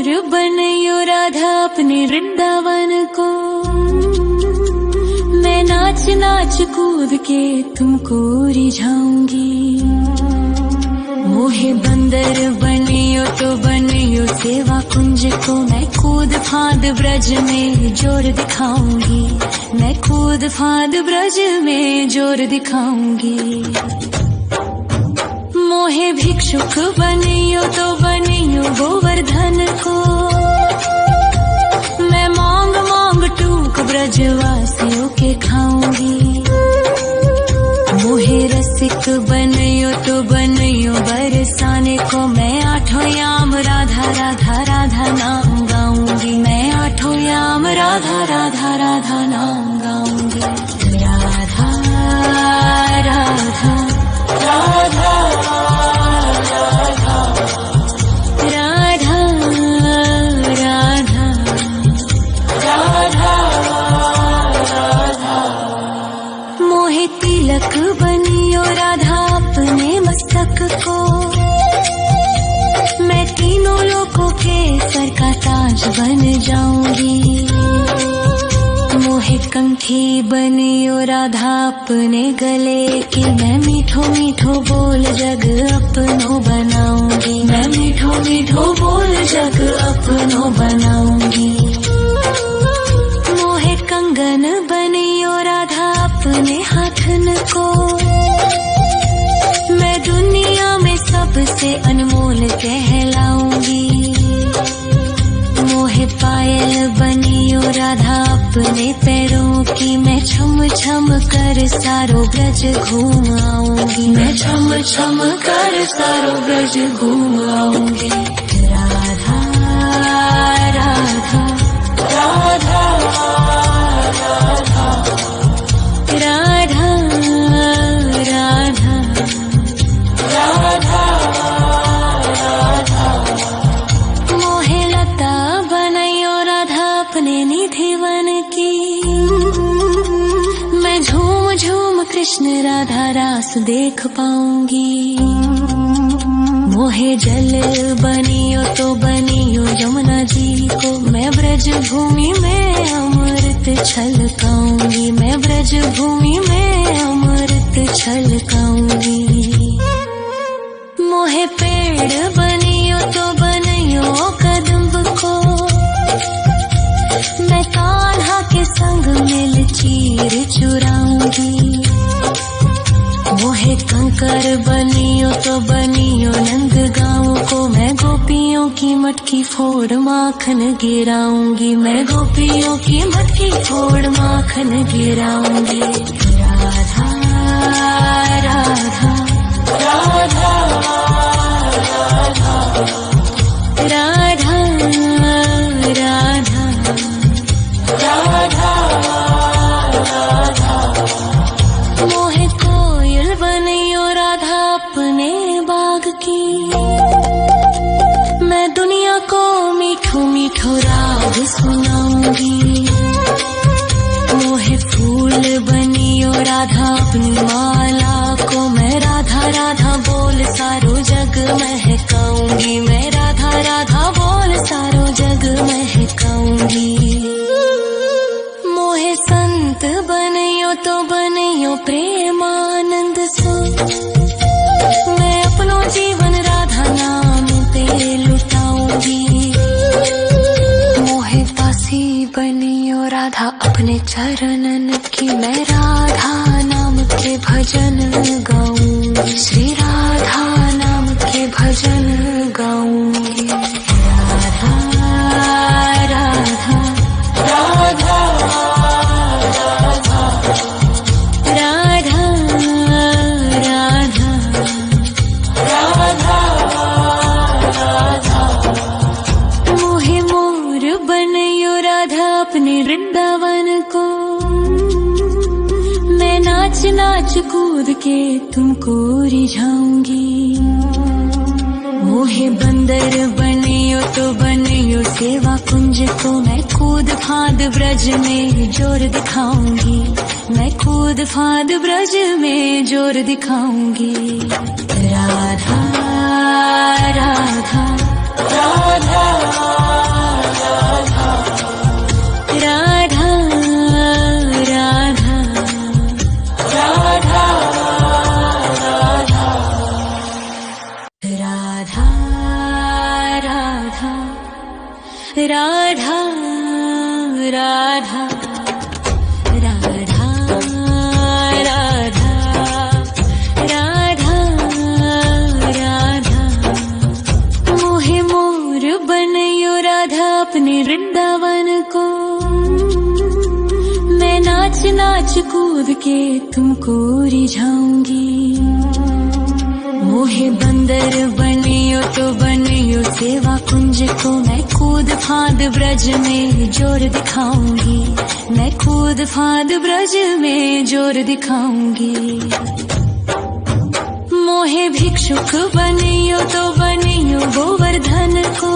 मोर बनयो राधा अपने वृंदावन को। मैं नाच नाच कूद के तुमको रिझाऊंगी। मोहे बंदर बनियो तो बनियो सेवा कुंज को। मैं कूद फांद ब्रज में जोर दिखाऊंगी। मैं कूद फांद ब्रज में जोर दिखाऊंगी। मोहे भिक्षुक बनियो तो बनियो गोवर्धन को। मैं मांग मांग टूक ब्रजवासियों के खाऊंगी। मोहे रसिक बनियो तो बनियो बरसाने को। मैं आठों याम राधा राधा राधा नाम गाऊंगी। मैं आठों याम राधा राधा राधा नाम गाऊंगी। राधा राधा राधा राधा राधा राधा राधा। मोहे तिलक बनियो राधा अपने मस्तक को। मैं तीनों लोगों के सर का ताज बन जाऊंगी। मोहे कंठी बनियो राधा अपने गले की। मैं मीठो मीठो बोल जग अपनो बनाऊंगी। मैं मीठो मीठो बोल जग अपनो बनाऊंगी। मोहे कंगन बनियो राधा अपने हाथन को। मैं दुनिया में सबसे अनमोल कहलाऊंगी। मोहे पायल बनियो राधा अपने पैरों की। मैं छम छम कर सारो ब्रज घूम आऊंगी। मैं छम छम कर सारो ब्रज घूम आऊंगी। राधा राधा राधा राधा राधा राधा राधा राधा। मोहे लता बनयो राधा अपने निधि वन की। मैं झूम झूम कृष्ण राधा रास देख पाऊंगी। मोहे जल बनियो तो बनियो यमुना जी को। मैं ब्रज भूमि में अमृत छलकाऊंगी। मैं ब्रज भूमि में अमृत छलकाऊंगी। मोहे पेड़ बनियो तो बनियो कदम्ब को। मैं कान्हा के संग मिल चीर चुराऊंगी। मोहे कंकर बनियो तो बनियो नंद गाँव को। मैं गोपियों की मटकी फोड़ माखन गिराऊंगी। मैं गोपियों की मटकी फोड़ माखन गिराऊंगी। राधा राधा राधा राधा राधा राधा राधा राधा। मोहे कोयल बनियो राधा अपने बाग की। मैं दुनिया को मीठो मीठो राग सुनाऊंगी। मोहे फूल बनियो राधा अपनी माला को। मैं राधा राधा बोल सारो जग महकाऊंगी। मैं राधा राधा बोल सारो जग महकाऊंगी। मोहे संत बनियो तो बनियो प्रेमानंद सो। मैं अपनो जीवन राधा नाम पे लुटाऊंगी। मोहे दासी बनियो राधा अपने चरणन की। मैं राधा नाम के भजन गाऊंगी। श्री राधा नाम के भजन गाऊंगी। राधा राधा राधा राधा राधा राधा राधा। मोहे मोर बनयो राधा अपने वृंदावन को। मैं नाच नाच कूद के तुमको रिझाऊंगी। मोहे बंदर बनियो तो बनियो सेवा कुंज को। मैं कूद फांद ब्रज में जोर दिखाऊंगी। मैं कूद फांद ब्रज में जोर दिखाऊंगी। राधा राधा राधा राधा राधा राधा राधा राधा राधा मोहे मोर बनयो राधा अपने वृंदावन को। मैं नाच नाच कूद के तुमको रिझाऊंगी। मोहे बंदर बनियो तो बनियो सेवा कुंज को। मैं कूद फांद ब्रज में जोर दिखाऊंगी। मैं कूद फांद ब्रज में जोर दिखाऊंगी। मोहे भिक्षुक बनियो तो बनियो गोवर्धन को।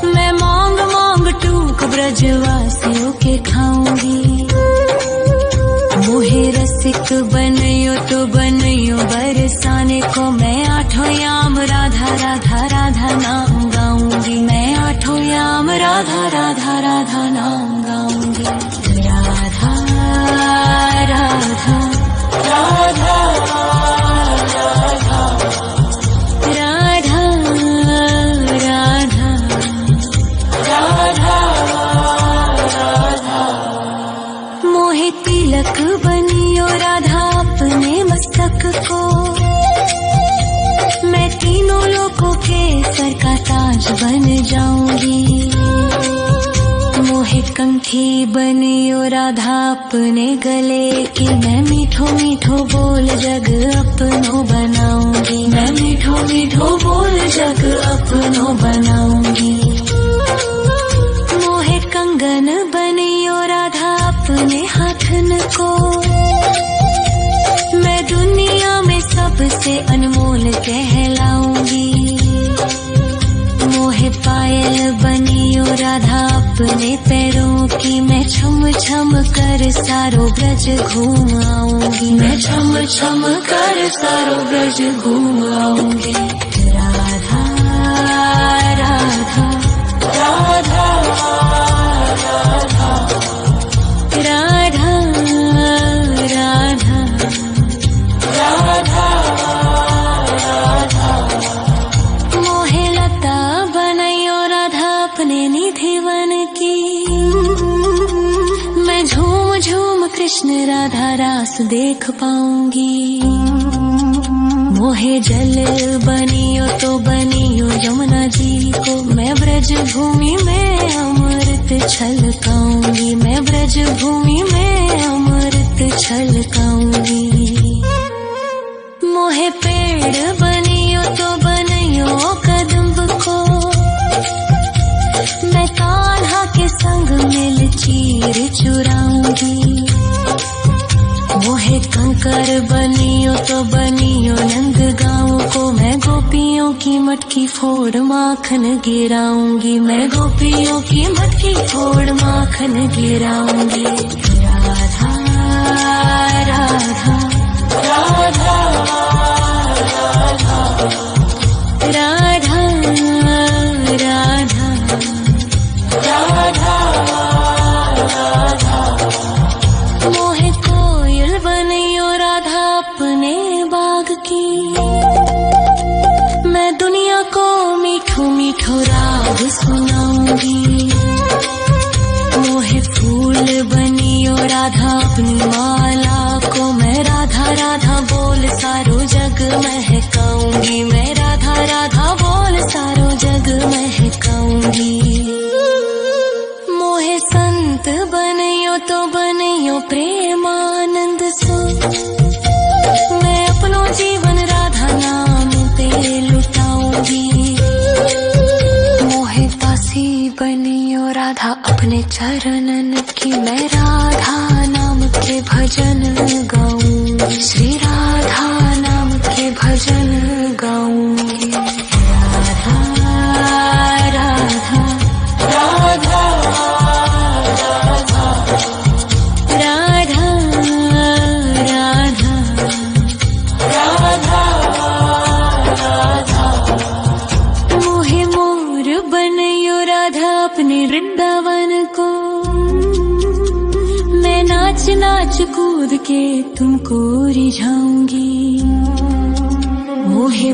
मैं मांग मांग टूक ब्रजवासियों के खाऊंगी। मोहे रसिक बनियो तो बनियो बरसाने को। मैं आठों याम राधा राधा राधा नाम गाऊंगी। मैं आठों याम राधा राधा राधा नाम गाऊंगी। राधा राधा राधा राधा राधा राधा राधा मोहे तिलक बनियो राधा अपने मस्तक को। मैं तीनों लोगों के सर का ताज बन जाऊंगी। मोहे कंठी बनियो राधा अपने गले की। मैं मीठो मीठो बोल जग अपनो बनाऊंगी। मैं मीठो मीठो बोल जग अपनो बनाऊंगी। मोहे कंगन बनियो राधा अपने हाथन को। मैं दुनिया में सबसे अनमोल कहलाऊंगी। मोहे पायल बनियो राधा अपने पैरों की। मैं छम छम कर सारो ब्रज घूम आऊंगी। मैं छम छम कर सारो ब्रज घूम आऊंगी। राधा राधा राधा राधा राधा राधा राधा मोहे लता बनयो राधा अपने निधि वन की। मैं झूम झूम कृष्ण राधा रास देख पाऊंगी। मोहे जल बनियो तो बनियो यमुना जी को। मैं ब्रज भूमि में अमृत छलकाऊंगी। मैं ब्रज भूमि में अमृत छलकाऊंगी। मोहे पेड़ बनियो तो बनियो कदम्ब को। मैं कान्हा के संग मिल चीर चुराऊंगी। मोहे कंकर बनियो तो बनियो नंद गाँव को। मैं गोपियों की मटकी फोड़ माखन गिराऊंगी। मैं गोपियों की मटकी फोड़ माखन गिराऊंगी। राधा राधा राधा राधा राधा राधा राधा मोहे कोयल बनियो राधा अपने बाग की। मैं दुनिया को मीठो मीठो राग सुनाऊंगी। मोहे फूल बनियो राधा अपनी माला को। मैं राधा राधा बोल सारो जग महकाऊंगी। मैं राधा राधा बोल सारो जग महकाऊंगी। मोहे संत बनियो तो बनियो प्रेमानंद सो। मैं अपनो जीवन राधा नाम पे लुटाऊंगी। मोहे दासी बनियो राधा अपने चरणन की। मैं राधा नाम के भजन गाऊंगी। श्री राधा नाम के भजन गाऊंगी। राधा राधा राधा राधा राधा राधा राधा मोहे मोर बनयो राधा अपने वृंदावन को। मैं नाच नाच कूद के तुमको रिझाऊंगी। मोहे